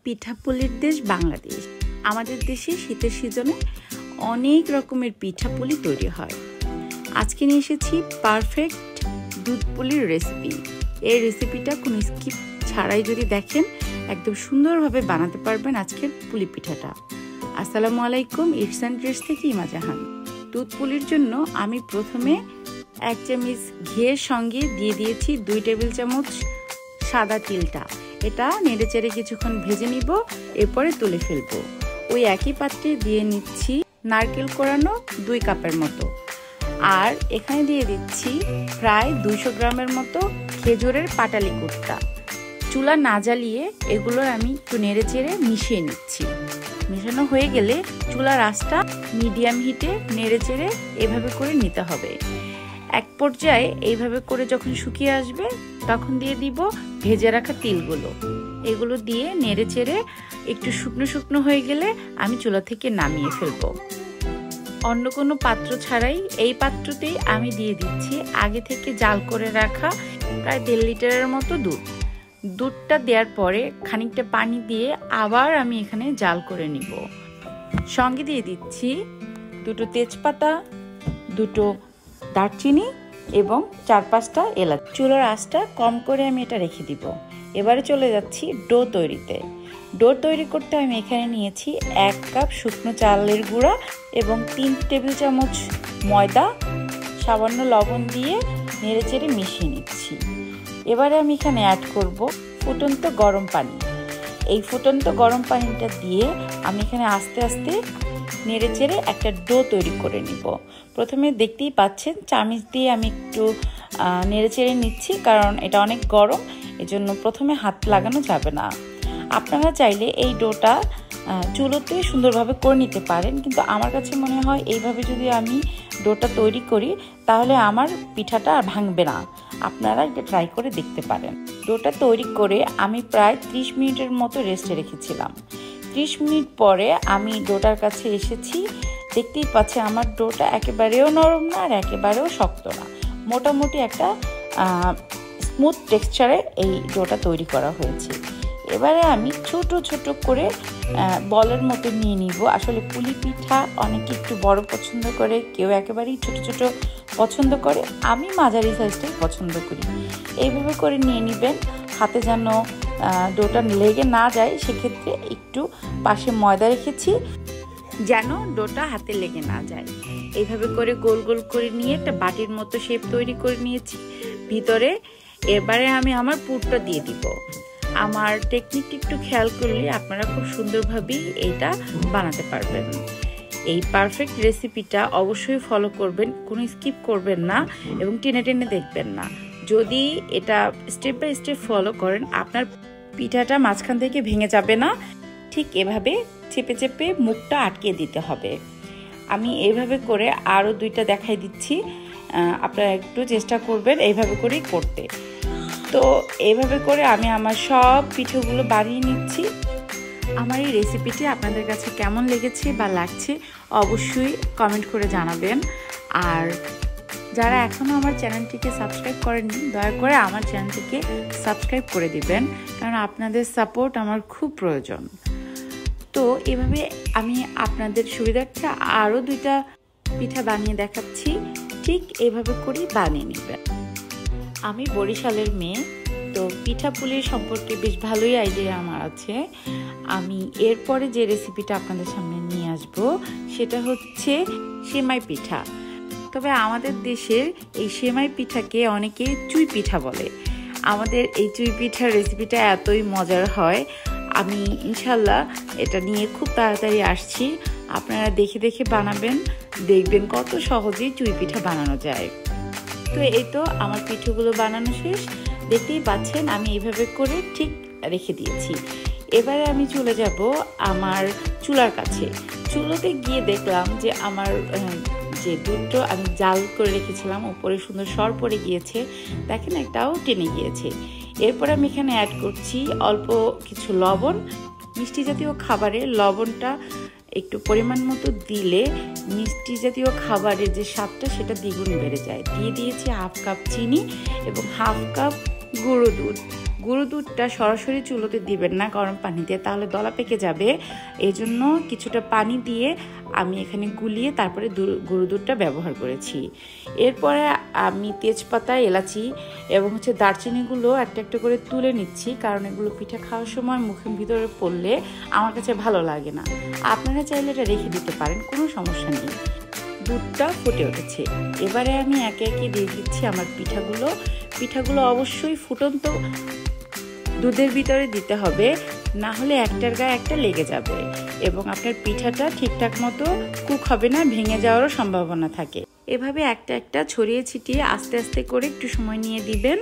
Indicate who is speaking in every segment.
Speaker 1: পিঠাপুলির দেশ বাংলাদেশ। আমাদের দেশে শীতের সিজনে অনেক রকমের পিঠাপুলি তৈরি হয়। আজকে নিয়ে এসেছি পারফেক্ট দুধ পুলির রেসিপি। এই রেসিপিটা কোনো স্কিপ ছাড়াই যদি দেখেন একদম সুন্দরভাবে বানাতে পারবেন আজকের পুলি পিঠাটা। আসসালামু আলাইকুম, ইটস অ্যান্ড ট্রেস্ট থেকে ইমা জাহান। দুধ পুলির জন্য আমি প্রথমে 1 চামচ ঘিয়ের সঙ্গে দিয়ে দিয়েছি 2 টেবিল চামচ সাদা তিলটা। এটা নেড়েচেড়ে কিছুক্ষণ ভেজে নিব, এরপরে তুলে ফেলবো। ওই একই পাত্রে দিয়ে নিচ্ছি নারকেল কোড়ানো 2 কাপের মতো, আর এখানে দিয়ে দিচ্ছি প্রায় 200 গ্রামের মতো খেজুরের পাটালি কুটটা। চুলা না জ্বালিয়ে এগুলোর আমি একটু নেড়েচেড়ে মিশিয়ে নিচ্ছি। মেশানো হয়ে গেলে চুলার আঁচটা মিডিয়াম হিটে নেড়েচেড়ে এভাবে করে নিতে হবে। এক পর্যায়ে এইভাবে করে যখন শুকিয়ে আসবে তখন দিয়ে দিব ভেজে রাখা তিলগুলো। এগুলো দিয়ে নেড়েচেড়ে একটু শুকনো শুকনো হয়ে গেলে আমি চুলা থেকে নামিয়ে ফেলবো। অন্য কোনো পাত্র ছাড়াই এই পাত্রতেই আমি দিয়ে দিচ্ছি আগে থেকে জাল করে রাখা প্রায় 1.5 লিটারের মতো দুধ। দুধটা দেওয়ার পরে খানিকটা পানি দিয়ে আবার আমি এখানে জাল করে নিব। সঙ্গে দিয়ে দিচ্ছি 2টো তেজপাতা, 2টো দারচিনি এবং 4-5টা এলাচ। চুলার আঁচটা কম করে আমি এটা রেখে দিব। এবারে চলে যাচ্ছি ডো তৈরিতে। ডো তৈরি করতে আমি এখানে নিয়েছি 1 কাপ শুকনো চালের গুঁড়া এবং 3 টেবিল চামচ ময়দা, সামান্য লবণ দিয়ে নেড়েচেড়ে মিশিয়ে নিচ্ছি। এবারে আমি এখানে অ্যাড করব ফুটন্ত গরম পানি। এই ফুটন্ত গরম পানিটা দিয়ে আমি এখানে আস্তে আস্তে নেড়েচেড়ে একটা ডো তৈরি করে নিব। প্রথমে দেখতেই পাচ্ছেন চামচ দিয়ে আমি একটু নেড়েচেড়ে নিচ্ছি, কারণ এটা অনেক গরম, এজন্য প্রথমে হাত লাগানো যাবে না। আপনারা চাইলে এই ডোটা চুলোতে সুন্দরভাবে করে নিতে পারেন, কিন্তু আমার কাছে মনে হয় এইভাবে যদি আমি ডোটা তৈরি করি তাহলে আমার পিঠাটা আর ভাঙবে না। আপনারা এটা ট্রাই করে দেখতে পারেন। ডোটা তৈরি করে আমি প্রায় 30 মিনিটের মতো রেস্টে রেখেছিলাম। 30 মিনিট পরে আমি ডোটার কাছে এসেছি। দেখতেই পাচ্ছেন আমার ডোটা একেবারেও নরম না আর একেবারেও শক্ত না, মোটামুটি একটা স্মুথ টেক্সচারে এই ডোটা তৈরি করা হয়েছে। এবারে আমি ছোট ছোট করে বলের মতো নিয়ে নিব। আসলে পুলি পিঠা অনেকে একটু বড় পছন্দ করে, কেউ একেবারেই ছোট ছোট পছন্দ করে, আমি মাঝারি সাইজটাই পছন্দ করি। এইভাবে করে নিয়ে নেবেন, হাতে যেন ডোটা লেগে না যায়, সেক্ষেত্রে একটু পাশে ময়দা রেখেছি যেন ডোটা হাতে লেগে না যায়। এইভাবে করে গোল গোল করে নিয়ে একটা বাটির মতো শেপ তৈরি করে নিয়েছি ভিতরে। এবারে আমি আমার পুরটা দিয়ে দিব। আমার টেকনিকটি একটু খেয়াল করলে আপনারা খুব সুন্দরভাবেই এটা বানাতে পারবেন। এই পারফেক্ট রেসিপিটা অবশ্যই ফলো করবেন, কোনো স্কিপ করবেন না এবং টেনে টেনে দেখবেন না। যদি এটা স্টেপ বাই স্টেপ ফলো করেন আপনার পিঠাটা মাঝখান থেকে ভেঙে যাবে না। ঠিক এভাবে চেপে চেপে মুখটা আটকে দিতে হবে। আমি এইভাবে করে আরও 2টা দেখাই দিচ্ছি, আপনারা একটু চেষ্টা করবেন এইভাবে করেই করতে। তো এইভাবে করে আমি আমার সব পিঠেগুলো বানিয়ে নিচ্ছি। আমার এই রেসিপিটি আপনাদের কাছে কেমন লেগেছে বা লাগছে অবশ্যই কমেন্ট করে জানাবেন। আর যারা এখনও আমার চ্যানেলটিকে সাবস্ক্রাইব করেননি দয়া করে আমার চ্যানেলটিকে সাবস্ক্রাইব করে দিবেন, কারণ আপনাদের সাপোর্ট আমার খুব প্রয়োজন। তো এভাবে আমি আপনাদের সুবিধার্থে আরও 2টা পিঠা বানিয়ে দেখাচ্ছি। ঠিক এইভাবে করেই বানিয়ে নেবেন। আমি বরিশালের মেয়ে, তো পিঠাপুলির সম্পর্কে বেশ ভালোই আইডিয়া আমার আছে। আমি এরপরে যে রেসিপিটা আপনাদের সামনে নিয়ে আসব সেটা হচ্ছে সেমাই পিঠা। তবে আমাদের দেশের এই সেমাই পিঠাকে অনেকে চুই পিঠা বলে। আমাদের এই চুই পিঠার রেসিপিটা এতই মজার হয়, আমি ইনশাল্লাহ এটা নিয়ে খুব তাড়াতাড়ি আসছি। আপনারা দেখে দেখে বানাবেন, দেখবেন কত সহজেই চুই পিঠা বানানো যায়। তো এই তো আমার পিঠেগুলো বানানো শেষ, দেখতেই পাচ্ছেন আমি এইভাবে করে ঠিক রেখে দিয়েছি। এবারে আমি চলে যাব আমার চুলার কাছে। চুলোতে গিয়ে দেখলাম যে আমার যে দুধটা আমি জাল করে রেখেছিলাম উপরে সুন্দর সর পড়ে গিয়েছে, দেখেন একটাও টেনে গিয়েছে। এরপর আমি এখানে অ্যাড করছি অল্প কিছু লবণ। মিষ্টি জাতীয় খাবারে লবণটা একটু পরিমাণ মতো দিলে মিষ্টি জাতীয় খাবারের যে স্বাদটা সেটা দ্বিগুণ বেড়ে যায়। দিয়ে দিয়েছি 1/2 কাপ চিনি এবং 1/2 কাপ গুঁড়ো দুধ। গুঁড়ো দুধটা সরাসরি চুলোতে দিবেন না গরম পানিতে, তাহলে দলা পেকে যাবে। এই জন্য কিছুটা পানি দিয়ে আমি এখানে গুলিয়ে তারপরে গুঁড়ো দুধটা ব্যবহার করেছি। এরপরে আমি তেজপাতা, এলাচি এবং দারচিনিগুলো একটা একটা করে তুলে নিচ্ছি, কারণ এগুলো পিঠা খাওয়ার সময় মুখের ভিতরে পড়লে আমার কাছে ভালো লাগে না। আপনারা চাইলে এটা রেখে দিতে পারেন, কোনো সমস্যা নেই। দুধটা ফুটে উঠেছে, এবারে আমি একে একে দিয়ে দিচ্ছি আমার পিঠাগুলো অবশ্যই ফুটন্ত দুধের ভিতরে দিতে হবে, না হলে একটার গায়ে একটা লেগে যাবে এবং আপনার পিঠাটা ঠিকঠাক মতো কুক হবে না, ভেঙে যাওয়ারও সম্ভাবনা থাকে। এভাবে একটা একটা ছড়িয়ে ছিটিয়ে আস্তে আস্তে করে একটু সময় নিয়ে দিবেন,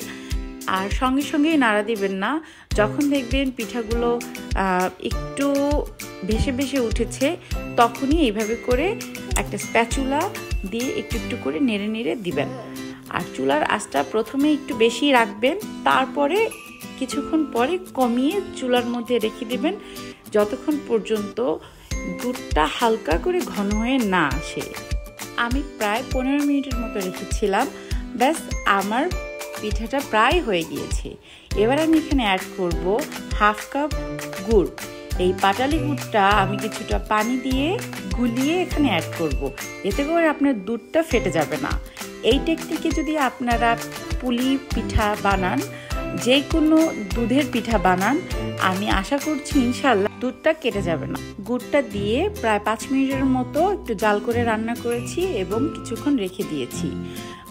Speaker 1: আর সঙ্গে সঙ্গেই নাড়া দিবেন না। যখন দেখবেন পিঠাগুলো একটু ভেসে ভেসে উঠেছে, তখনই এইভাবে করে একটা স্প্যাচুলা দিয়ে একটু একটু করে নেড়ে নেড়ে দিবেন। আর চুলার আঁচটা প্রথমে একটু বেশি রাখবেন, তারপরে কিছুক্ষণ পরে কমিয়ে চুলার মধ্যে রেখে দেবেন, যতক্ষণ পর্যন্ত দুধটা হালকা করে ঘন হয়ে না আসে। আমি প্রায় 15 মিনিটের মতো রেখেছিলাম। ব্যাস আমার পিঠাটা প্রায় হয়ে গিয়েছে। এবার আমি এখানে অ্যাড করব 1/2 কাপ গুড়। এই পাটালি গুড়টা আমি কিছুটা পানি দিয়ে গুলিয়ে এখানে অ্যাড করব, এতে করে আপনার দুধটা ফেটে যাবে না। এই টেকনিকে যদি আপনারা পুলি পিঠা বানান, যে কোনো দুধের পিঠা বানান, আমি আশা করছি ইনশাল্লাহ দুধটা কেটে যাবে না। গুড়টা দিয়ে প্রায় 5 মিনিটের মতো একটু জাল করে রান্না করেছি এবং কিছুক্ষণ রেখে দিয়েছি।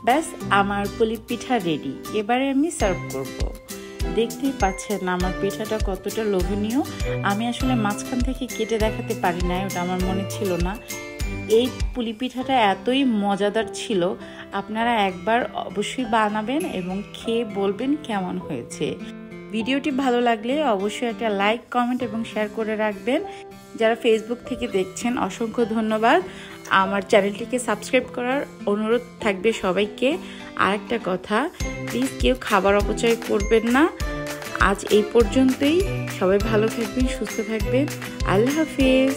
Speaker 1: ব্যাস আমার পুলি পিঠা রেডি। এবারে আমি সার্ভ করব। দেখতেই পাচ্ছেন আমার পিঠাটা কতটা লোভনীয়। আমি আসলে মাঝখান থেকে কেটে দেখাতে পারি না, ওটা আমার মনে ছিল না। এই পুলি পিঠাটা এতই মজাদার ছিল, আপনারা একবার অবশ্যই বানাবেন এবং খেয়ে বলবেন কেমন হয়েছে। ভিডিওটি ভালো লাগলে অবশ্যই একটা লাইক, কমেন্ট এবং শেয়ার করে রাখবেন। যারা ফেসবুক থেকে দেখছেন অসংখ্য ধন্যবাদ। আমার চ্যানেলটিকে সাবস্ক্রাইব করার অনুরোধ থাকবে সবাইকে। আরেকটা কথা, প্লিজ কেউ খাবার অপচয় করবেন না। আজ এই পর্যন্তই। সবাই ভালো থাকবেন, সুস্থ থাকবেন। আল্লাহ হাফেজ।